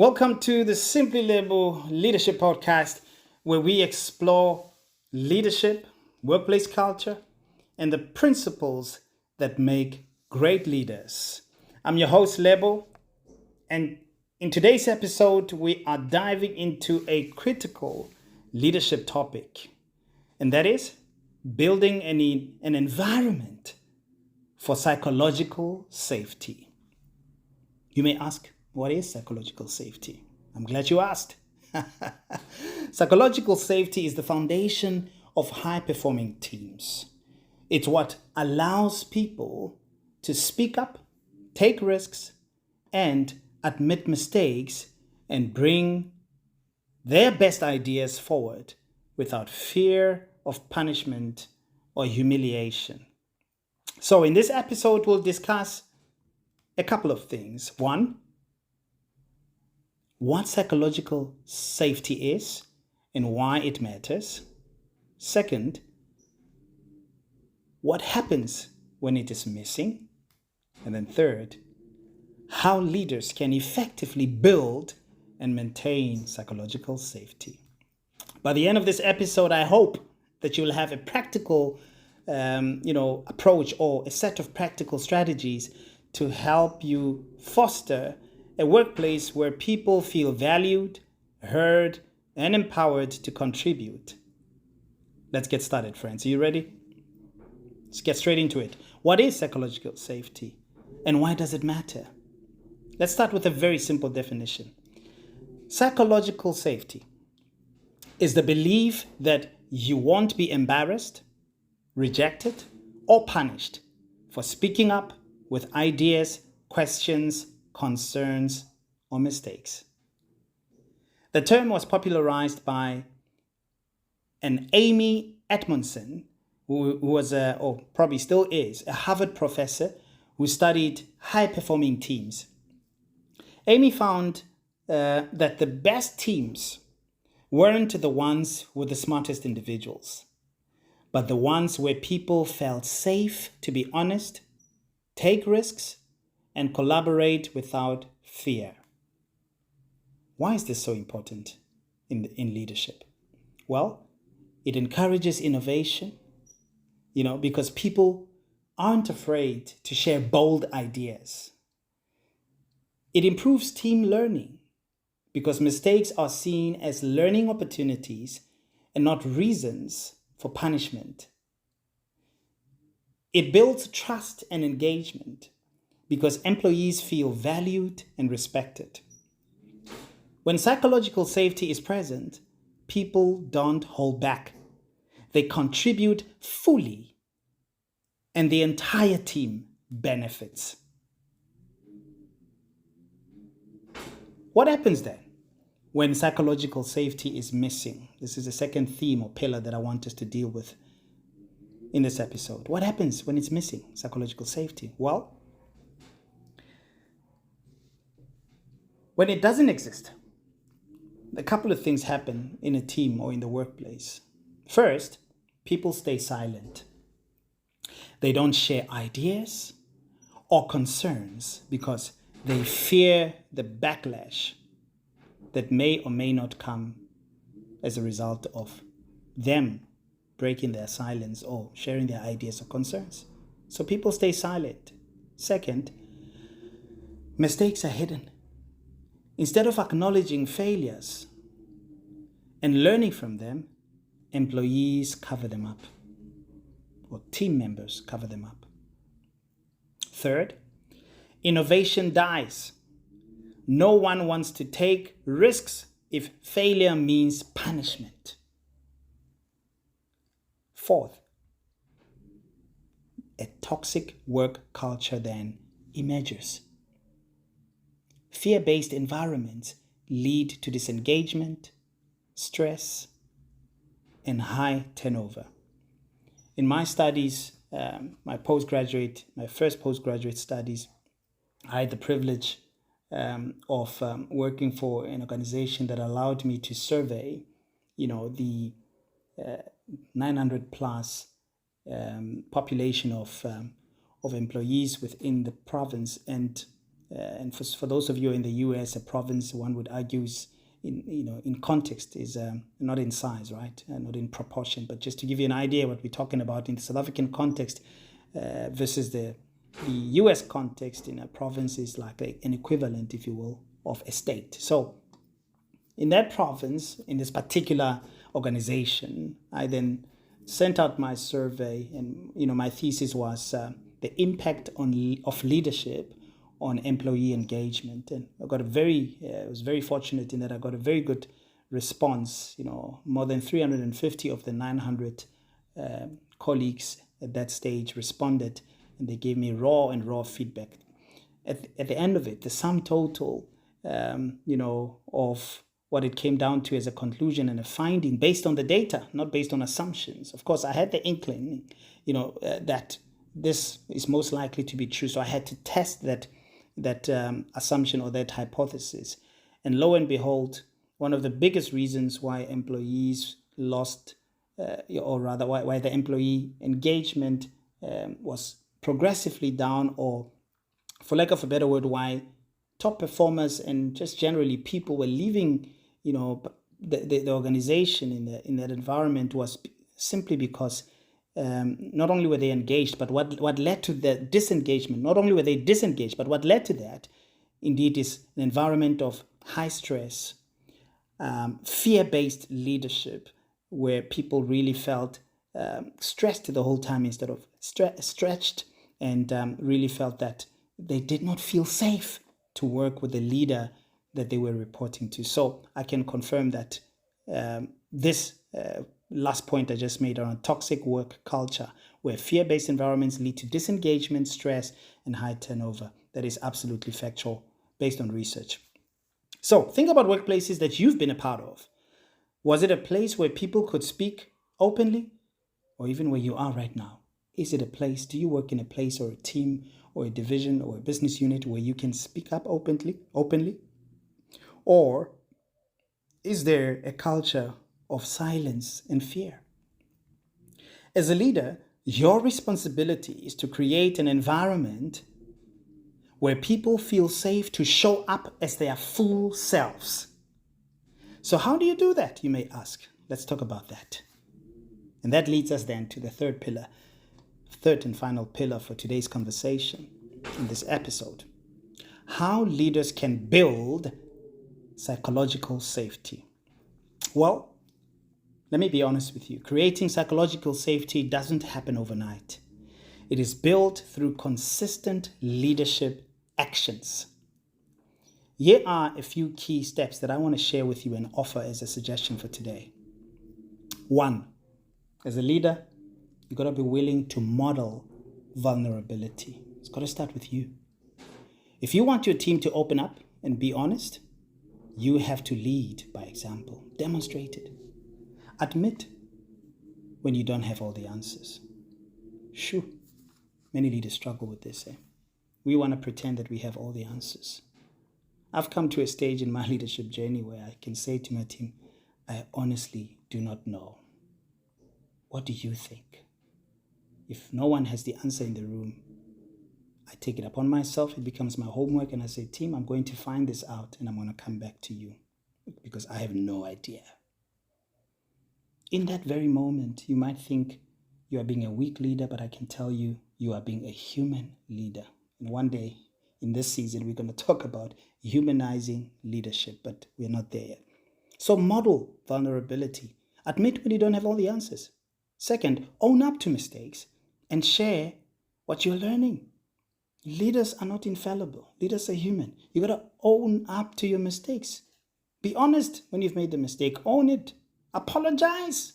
Welcome to the mplyLebo Leadership Podcast, where we explore leadership, workplace culture, and the principles that make great leaders. I'm your host, Lebo, and in today's episode, we are diving into a critical leadership topic, and that is building an environment for psychological safety. You may ask, what is psychological safety? I'm glad you asked. Psychological safety is the foundation of high-performing teams. It's what allows people to speak up, take risks, and admit mistakes and bring their best ideas forward without fear of punishment or humiliation. So in this episode, we'll discuss a couple of things. One, what psychological safety is and why it matters. Second, what happens when it is missing. And then third, how leaders can effectively build and maintain psychological safety. By the end of this episode, I hope that you will have a practical approach or a set of practical strategies to help you foster a workplace where people feel valued, heard, and empowered to contribute. Let's get started, friends. Are you ready? Let's get straight into it. What is psychological safety and why does it matter? Let's start with a very simple definition. Psychological safety is the belief that you won't be embarrassed, rejected, or punished for speaking up with ideas, questions, concerns, or mistakes. The term was popularized by an Amy Edmondson, who was, or probably still is, a Harvard professor who studied high-performing teams. Amy found that the best teams weren't the ones with the smartest individuals, but the ones where people felt safe to be honest, take risks, and collaborate without fear. Why is this so important in leadership? Well, it encourages innovation, because people aren't afraid to share bold ideas. It improves team learning because mistakes are seen as learning opportunities and not reasons for punishment. It builds trust and engagement because employees feel valued and respected. When psychological safety is present, people don't hold back. They contribute fully, and the entire team benefits. What happens then when psychological safety is missing? This is the second theme or pillar that I want us to deal with in this episode. What happens when it's missing, psychological safety? Well, when it doesn't exist, a couple of things happen in a team or in the workplace. First, people stay silent. They don't share ideas or concerns because they fear the backlash that may or may not come as a result of them breaking their silence or sharing their ideas or concerns. So people stay silent. Second, mistakes are hidden. Instead of acknowledging failures and learning from them, employees cover them up, or team members cover them up. Third, innovation dies. No one wants to take risks if failure means punishment. Fourth, a toxic work culture then emerges. Fear-based environments lead to disengagement, stress, and high turnover. In my studies, my first postgraduate studies, I had the privilege of working for an organization that allowed me to survey, the 900 plus population of employees within the province, and and for those of you in the US, a province, one would argue, is in context, is not in size, right? Not in proportion, but just to give you an idea what we're talking about in the South African context versus the US context. In a province is like an equivalent, if you will, of a state. So in that province, in this particular organization, I then sent out my survey, and my thesis was the impact of leadership on employee engagement. And I was very fortunate in that I got a very good response. More than 350 of the 900 colleagues at that stage responded, and they gave me raw feedback. At the end of it, the sum total, of what it came down to as a conclusion and a finding based on the data, not based on assumptions. Of course, I had the inkling, that this is most likely to be true. So I had to test that assumption or that hypothesis. And lo and behold, one of the biggest reasons why employees lost, or rather why the employee engagement was progressively down, or for lack of a better word, why top performers and just generally people were leaving, the organization in that environment, was simply because not only were they engaged, but what led to the disengagement, not only were they disengaged, but what led to that, indeed, is an environment of high stress, fear-based leadership, where people really felt stressed the whole time instead of stretched, and really felt that they did not feel safe to work with the leader that they were reporting to. So I can confirm that this last point I just made around toxic work culture, where fear-based environments lead to disengagement, stress, and high turnover, that is absolutely factual based on research. So think about workplaces that you've been a part of. Was it a place where people could speak openly, or even where you are right now? Is it a place? Do you work in a place or a team or a division or a business unit where you can speak up openly? Or is there a culture of silence and fear? As a leader, your responsibility is to create an environment where people feel safe to show up as their full selves. So how do you do that, you may ask? Let's talk about that. And that leads us then to the third and final pillar for today's conversation in this episode. How leaders can build psychological safety. Well, let me be honest with you. Creating psychological safety doesn't happen overnight. It is built through consistent leadership actions. Here are a few key steps that I want to share with you and offer as a suggestion for today. 1, as a leader, you've got to be willing to model vulnerability. It's got to start with you. If you want your team to open up and be honest, you have to lead by example. Demonstrate it. Admit when you don't have all the answers. Sure, many leaders struggle with this. We want to pretend that we have all the answers. I've come to a stage in my leadership journey where I can say to my team, I honestly do not know. What do you think? If no one has the answer in the room, I take it upon myself. It becomes my homework, and I say, team, I'm going to find this out and I'm going to come back to you because I have no idea. In that very moment, you might think you are being a weak leader, but I can tell you, you are being a human leader. And one day in this season, we're going to talk about humanizing leadership, but we're not there yet. So model vulnerability. Admit when you don't have all the answers. Second, own up to mistakes and share what you're learning. Leaders are not infallible. Leaders are human. You got to own up to your mistakes. Be honest when you've made the mistake. Own it. Apologize.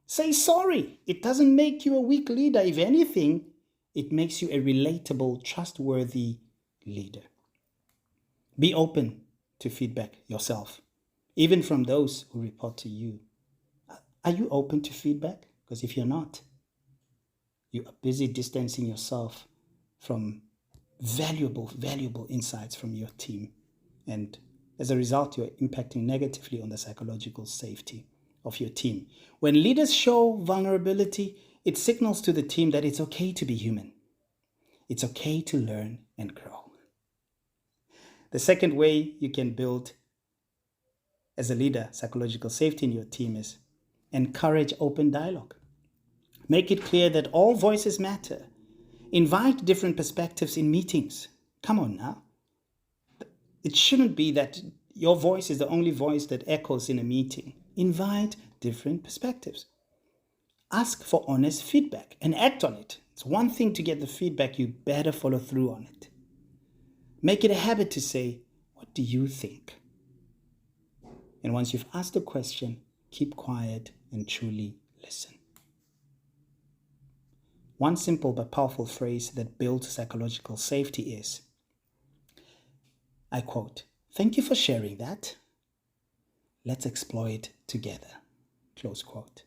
Say sorry. It doesn't make you a weak leader. If anything, it makes you a relatable, trustworthy leader. Be open to feedback yourself, even from those who report to you. Are you open to feedback? Because if you're not, you are busy distancing yourself from valuable insights from your team. And as a result, you're impacting negatively on the psychological safety of your team. When leaders show vulnerability, it signals to the team that it's okay to be human. It's okay to learn and grow. The second way you can build, as a leader, psychological safety in your team is encourage open dialogue. Make it clear that all voices matter. Invite different perspectives in meetings. Come on now. It shouldn't be that your voice is the only voice that echoes in a meeting. Invite different perspectives. Ask for honest feedback and act on it. It's one thing to get the feedback, you better follow through on it. Make it a habit to say, what do you think? And once you've asked a question, keep quiet and truly listen. One simple but powerful phrase that builds psychological safety is, I quote, "Thank you for sharing that. Let's explore it together." Close quote.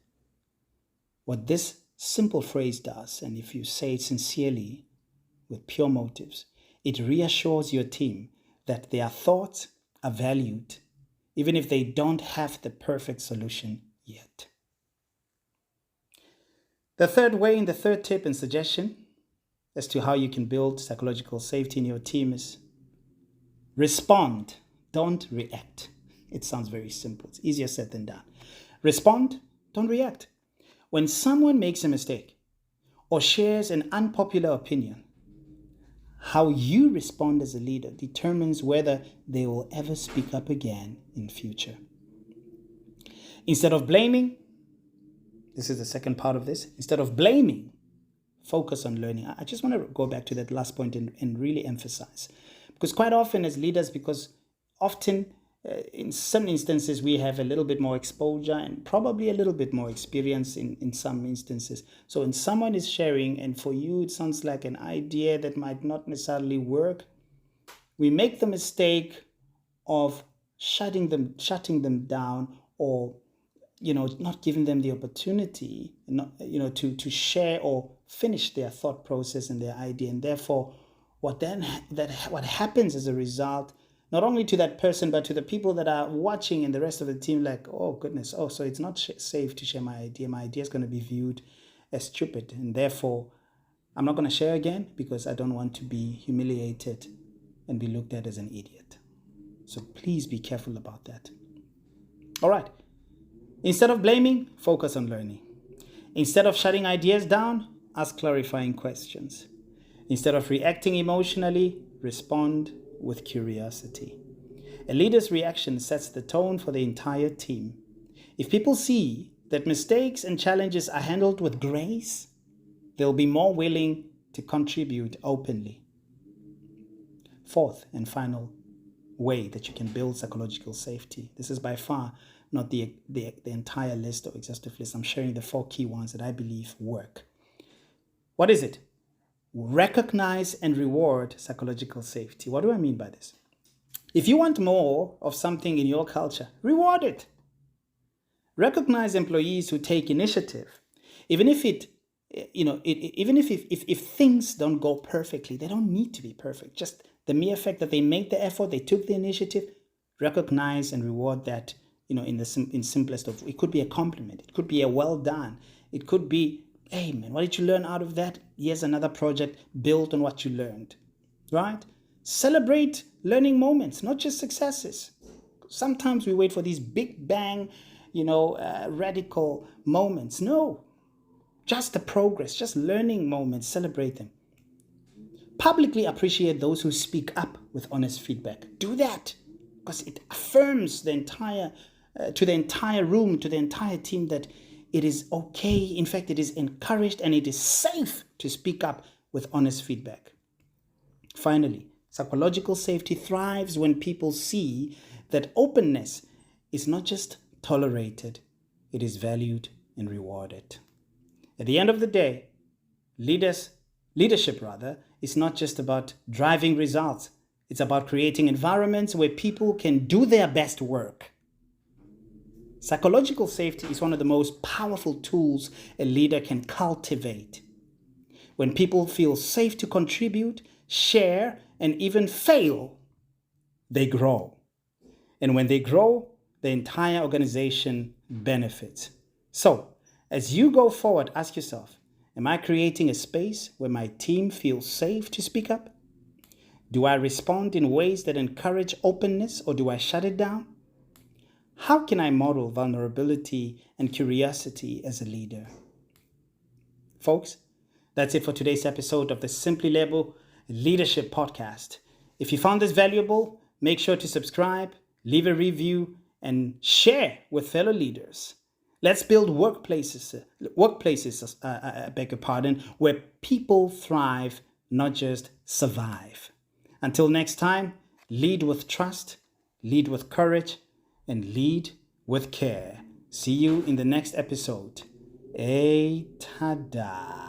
What this simple phrase does, and if you say it sincerely with pure motives, it reassures your team that their thoughts are valued, even if they don't have the perfect solution yet. The third way, and the third tip and suggestion as to how you can build psychological safety in your team is respond, don't react. It sounds very simple. It's easier said than done. Respond, don't react. When someone makes a mistake or shares an unpopular opinion, how you respond as a leader determines whether they will ever speak up again in future. Instead of blaming, this is the second part of this, instead of blaming, focus on learning. I just want to go back to that last point and really emphasize. Because quite often as leaders, because often in some instances we have a little bit more exposure and probably a little bit more experience in some instances. So when someone is sharing and for you it sounds like an idea that might not necessarily work, we make the mistake of shutting them down, or not giving them the opportunity, to share or finish their thought process and their idea. And therefore, what happens as a result, not only to that person, but to the people that are watching and the rest of the team, like, oh goodness, so it's not safe to share my idea. My idea is going to be viewed as stupid. And therefore, I'm not going to share again because I don't want to be humiliated and be looked at as an idiot. So please be careful about that. All right. Instead of blaming, focus on learning. Instead of shutting ideas down, ask clarifying questions. Instead of reacting emotionally, respond with curiosity. A leader's reaction sets the tone for the entire team. If people see that mistakes and challenges are handled with grace, they'll be more willing to contribute openly. Fourth and final way that you can build psychological safety. This is by far not the entire list or exhaustive list. I'm sharing the 4 key ones that I believe work. What is it? Recognize and reward psychological safety. What do I mean by this? If you want more of something in your culture, reward it. Recognize employees who take initiative. Even if if things don't go perfectly, they don't need to be perfect. Just the mere fact that they made the effort, they took the initiative, recognize and reward that. In simplest of, it could be a compliment. It could be a well done. It could be, hey man, what did you learn out of that? Here's another project built on what you learned, right? Celebrate learning moments, not just successes. Sometimes we wait for these big bang, radical moments. No, just the progress, just learning moments, celebrate them. Publicly appreciate those who speak up with honest feedback. Do that because it affirms to the entire room, to the entire team, that it is okay. In fact, it is encouraged and it is safe to speak up with honest feedback. Finally, psychological safety thrives when people see that openness is not just tolerated, it is valued and rewarded. At the end of the day, leadership is not just about driving results. It's about creating environments where people can do their best work. Psychological safety is one of the most powerful tools a leader can cultivate. When people feel safe to contribute, share, and even fail, they grow. And when they grow, the entire organization benefits. So, as you go forward, ask yourself, am I creating a space where my team feels safe to speak up? Do I respond in ways that encourage openness, or do I shut it down? How can I model vulnerability and curiosity as a leader? Folks, that's it for today's episode of the mplyLebo Leadership Podcast. If you found this valuable, make sure to subscribe, leave a review, and share with fellow leaders. Let's build workplaces, I beg your pardon, where people thrive, not just survive. Until next time, lead with trust, lead with courage, and lead with care. See you in the next episode. Eita, daar.